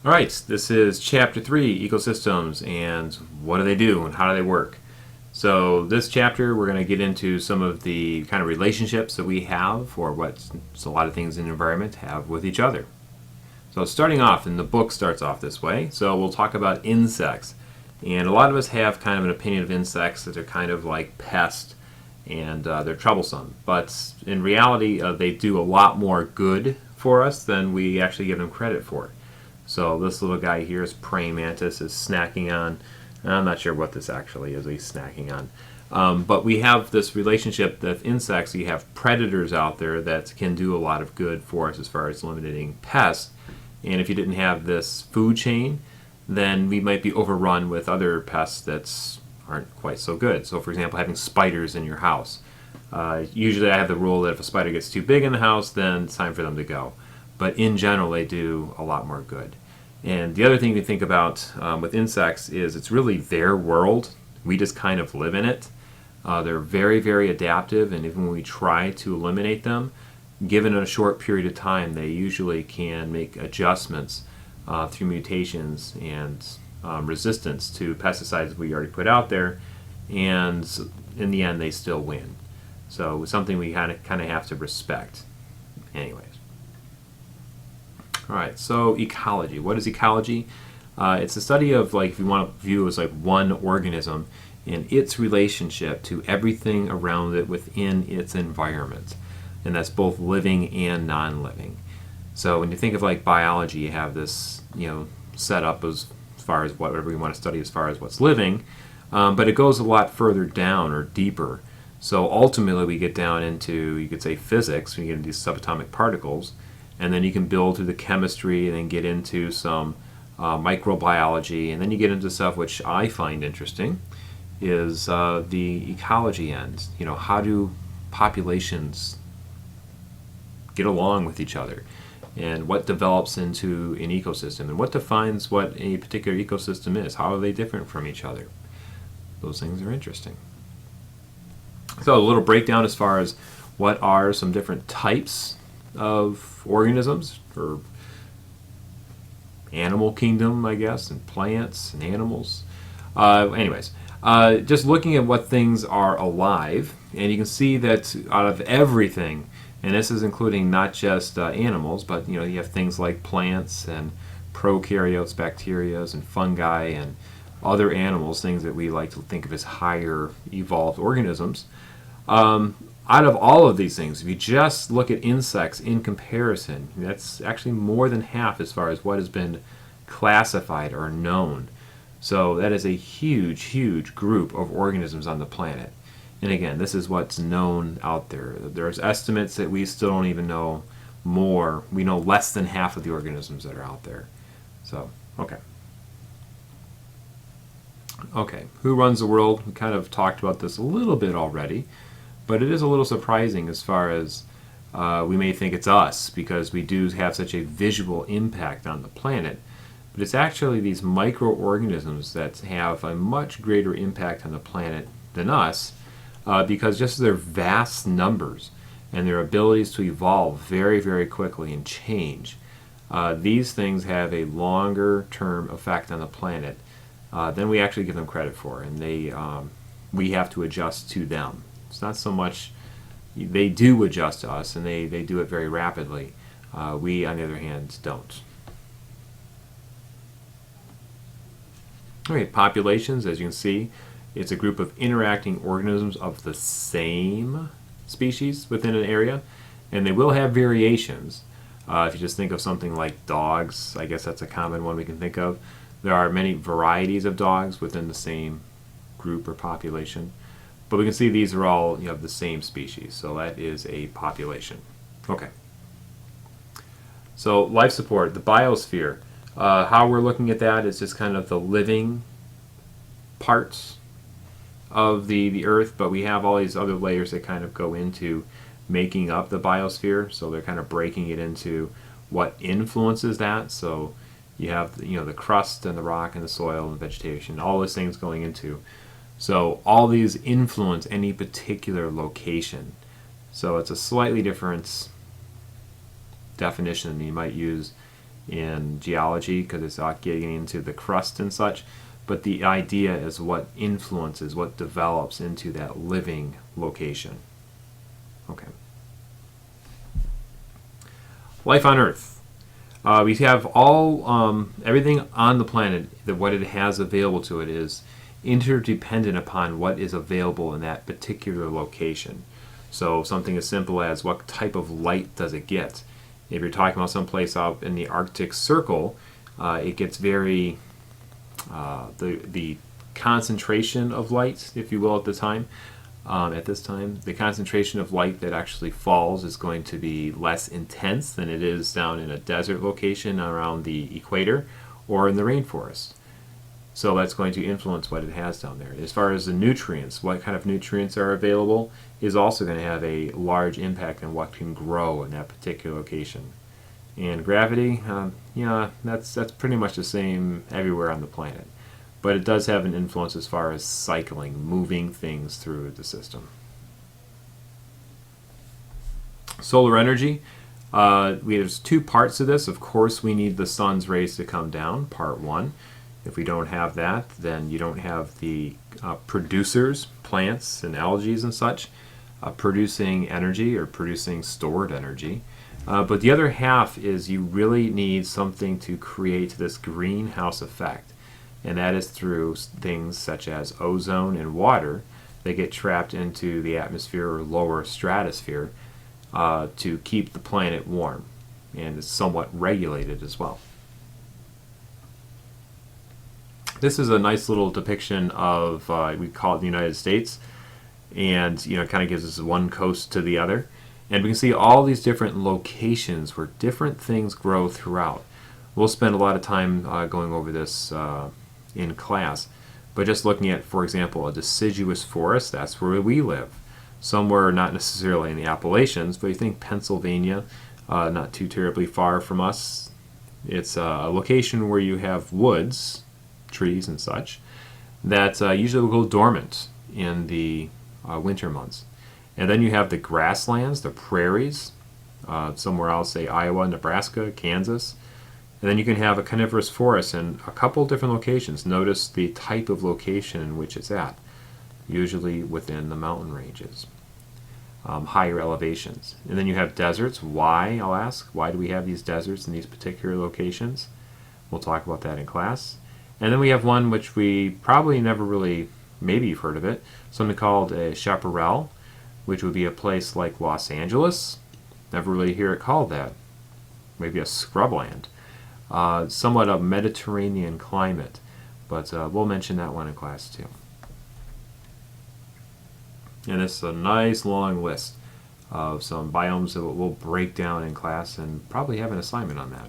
All right, this is Chapter 3, Ecosystems, and what do they do and how do they work? So this chapter, we're going to get into some of the kind of relationships that we have, or what a lot of things in the environment have with each other. So starting off, and the book starts off this way, so we'll talk about insects. And a lot of us have kind of an opinion of insects that they're kind of like pests and they're troublesome. But in reality, they do a lot more good for us than we actually give them credit for. So this little guy here is praying mantis is snacking on. I'm not sure what this actually is he's snacking on. But we have this relationship with insects. You have predators out there that can do a lot of good for us as far as eliminating pests. And if you didn't have this food chain, then we might be overrun with other pests that aren't quite so good. So for example, having spiders in your house. Usually I have the rule that if a spider gets too big in the house, then it's time for them to go. But in general, they do a lot more good. And the other thing to think about with insects is it's really their world. We just kind of live in it. They're very, very adaptive, and even when we try to eliminate them, given a short period of time, they usually can make adjustments through mutations and resistance to pesticides we already put out there, and in the end, they still win. So it's something we kind of have to respect. Anyways. All right, so ecology. What is ecology? It's a study of, like, if you want to view it as like one organism and its relationship to everything around it within its environment. And that's both living and non-living. So when you think of like biology, you have this, set up as far as whatever you want to study as far as what's living, but it goes a lot further down or deeper. So ultimately we get down into, you could say, physics, when you get into these subatomic particles, and then you can build through the chemistry and then get into some microbiology, and then you get into stuff which I find interesting is the ecology end. How do populations get along with each other, and what develops into an ecosystem, and what defines what a particular ecosystem is? How are they different from each other? Those things are interesting. So a little breakdown as far as what are some different types of organisms, or animal kingdom, I guess, and plants and animals. Just looking at what things are alive, and you can see that out of everything, and this is including not just animals, but you have things like plants and prokaryotes, bacteria, and fungi, and other animals, things that we like to think of as higher evolved organisms. Out of all of these things, if you just look at insects in comparison, that's actually more than half as far as what has been classified or known. So that is a huge, huge group of organisms on the planet. And again, this is what's known out there. There's estimates that we still don't even know more. We know less than half of the organisms that are out there. So, okay. Okay, who runs the world? We kind of talked about this a little bit already. But it is a little surprising as far as we may think it's us, because we do have such a visual impact on the planet. But it's actually these microorganisms that have a much greater impact on the planet than us, because just their vast numbers and their abilities to evolve very, very quickly and change, these things have a longer term effect on the planet than we actually give them credit for. And we have to adjust to them. It's not so much they do adjust to us, and they do it very rapidly. We, on the other hand, don't. Okay, populations, as you can see, it's a group of interacting organisms of the same species within an area, and they will have variations. If you just think of something like dogs, I guess that's a common one we can think of. There are many varieties of dogs within the same group or population. But we can see these are all the same species, so that is a population. Okay. So life support, the biosphere. How we're looking at that is just kind of the living parts of the Earth, but we have all these other layers that kind of go into making up the biosphere. So they're kind of breaking it into what influences that. So you have the crust and the rock and the soil and the vegetation, all those things going into. So all these influence any particular location. So it's a slightly different definition than you might use in geology because it's getting into the crust and such. But the idea is what influences, what develops into that living location. Okay. Life on Earth. We have everything on the planet, that what it has available to it is interdependent upon what is available in that particular location. So something as simple as what type of light does it get? If you're talking about someplace out in the Arctic Circle, it gets very the concentration of light, if you will, at this time, the concentration of light that actually falls is going to be less intense than it is down in a desert location around the equator or in the rainforest. So that's going to influence what it has down there. As far as the nutrients, what kind of nutrients are available is also going to have a large impact on what can grow in that particular location. And gravity, that's pretty much the same everywhere on the planet. But it does have an influence as far as cycling, moving things through the system. Solar energy. There's two parts to this. Of course, we need the sun's rays to come down, part one. If we don't have that, then you don't have the producers, plants and algae and such, producing energy or producing stored energy. But the other half is you really need something to create this greenhouse effect. And that is through things such as ozone and water that get trapped into the atmosphere or lower stratosphere to keep the planet warm. And it's somewhat regulated as well. This is a nice little depiction of, we call it the United States. And it kind of gives us one coast to the other. And we can see all these different locations where different things grow throughout. We'll spend a lot of time going over this in class, but just looking at, for example, a deciduous forest, that's where we live. Somewhere not necessarily in the Appalachians, but you think Pennsylvania, not too terribly far from us. It's a location where you have woods, trees and such, that usually will go dormant in the winter months. And then you have the grasslands, the prairies, somewhere else, say Iowa, Nebraska, Kansas. And then you can have a coniferous forest in a couple different locations. Notice the type of location in which it's at, usually within the mountain ranges, higher elevations. And then you have deserts. Why, I'll ask, why do we have these deserts in these particular locations? We'll talk about that in class. And then we have one which we probably never really, maybe you've heard of it, something called a chaparral, which would be a place like Los Angeles. Never really hear it called that. Maybe a scrubland. Somewhat a Mediterranean climate, but we'll mention that one in class too. And this is a nice long list of some biomes that we'll break down in class and probably have an assignment on that.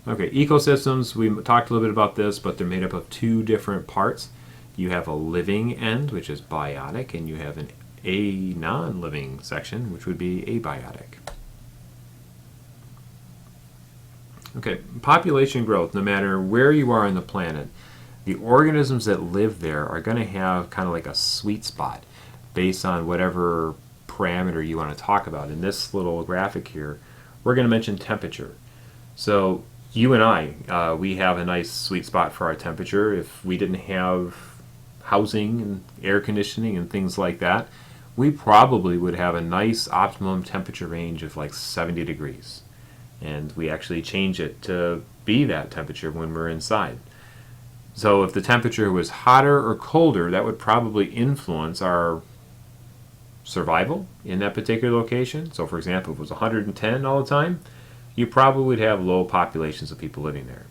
Okay, ecosystems, we talked a little bit about this, but they're made up of two different parts. You have a living end, which is biotic, and you have a non-living section, which would be abiotic. Okay, population growth, no matter where you are on the planet, the organisms that live there are going to have kind of like a sweet spot based on whatever parameter you want to talk about. In this little graphic here, we're going to mention temperature. So you and I, we have a nice sweet spot for our temperature. If we didn't have housing and air conditioning and things like that, we probably would have a nice optimum temperature range of like 70 degrees. And we actually change it to be that temperature when we're inside. So if the temperature was hotter or colder, that would probably influence our survival in that particular location. So for example, if it was 110 all the time, you probably would have low populations of people living there.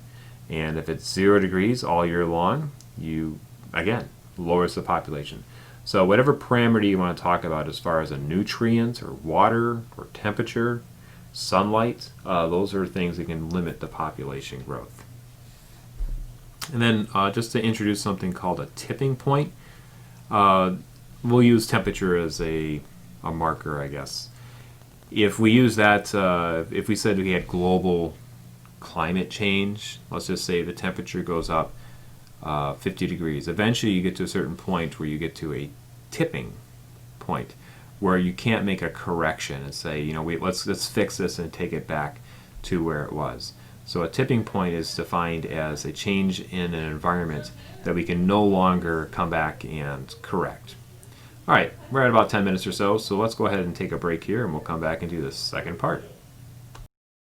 And if it's 0 degrees all year long, you, again, lowers the population. So whatever parameter you want to talk about as far as a nutrient or water or temperature, sunlight, those are things that can limit the population growth. And then just to introduce something called a tipping point, we'll use temperature as a marker, I guess. If we use that, if we said we had global climate change, let's just say the temperature goes up 50 degrees. Eventually you get to a certain point where you get to a tipping point where you can't make a correction and say, let's fix this and take it back to where it was. So a tipping point is defined as a change in an environment that we can no longer come back and correct. All right, we're at about 10 minutes or so, so let's go ahead and take a break here and we'll come back and do the second part.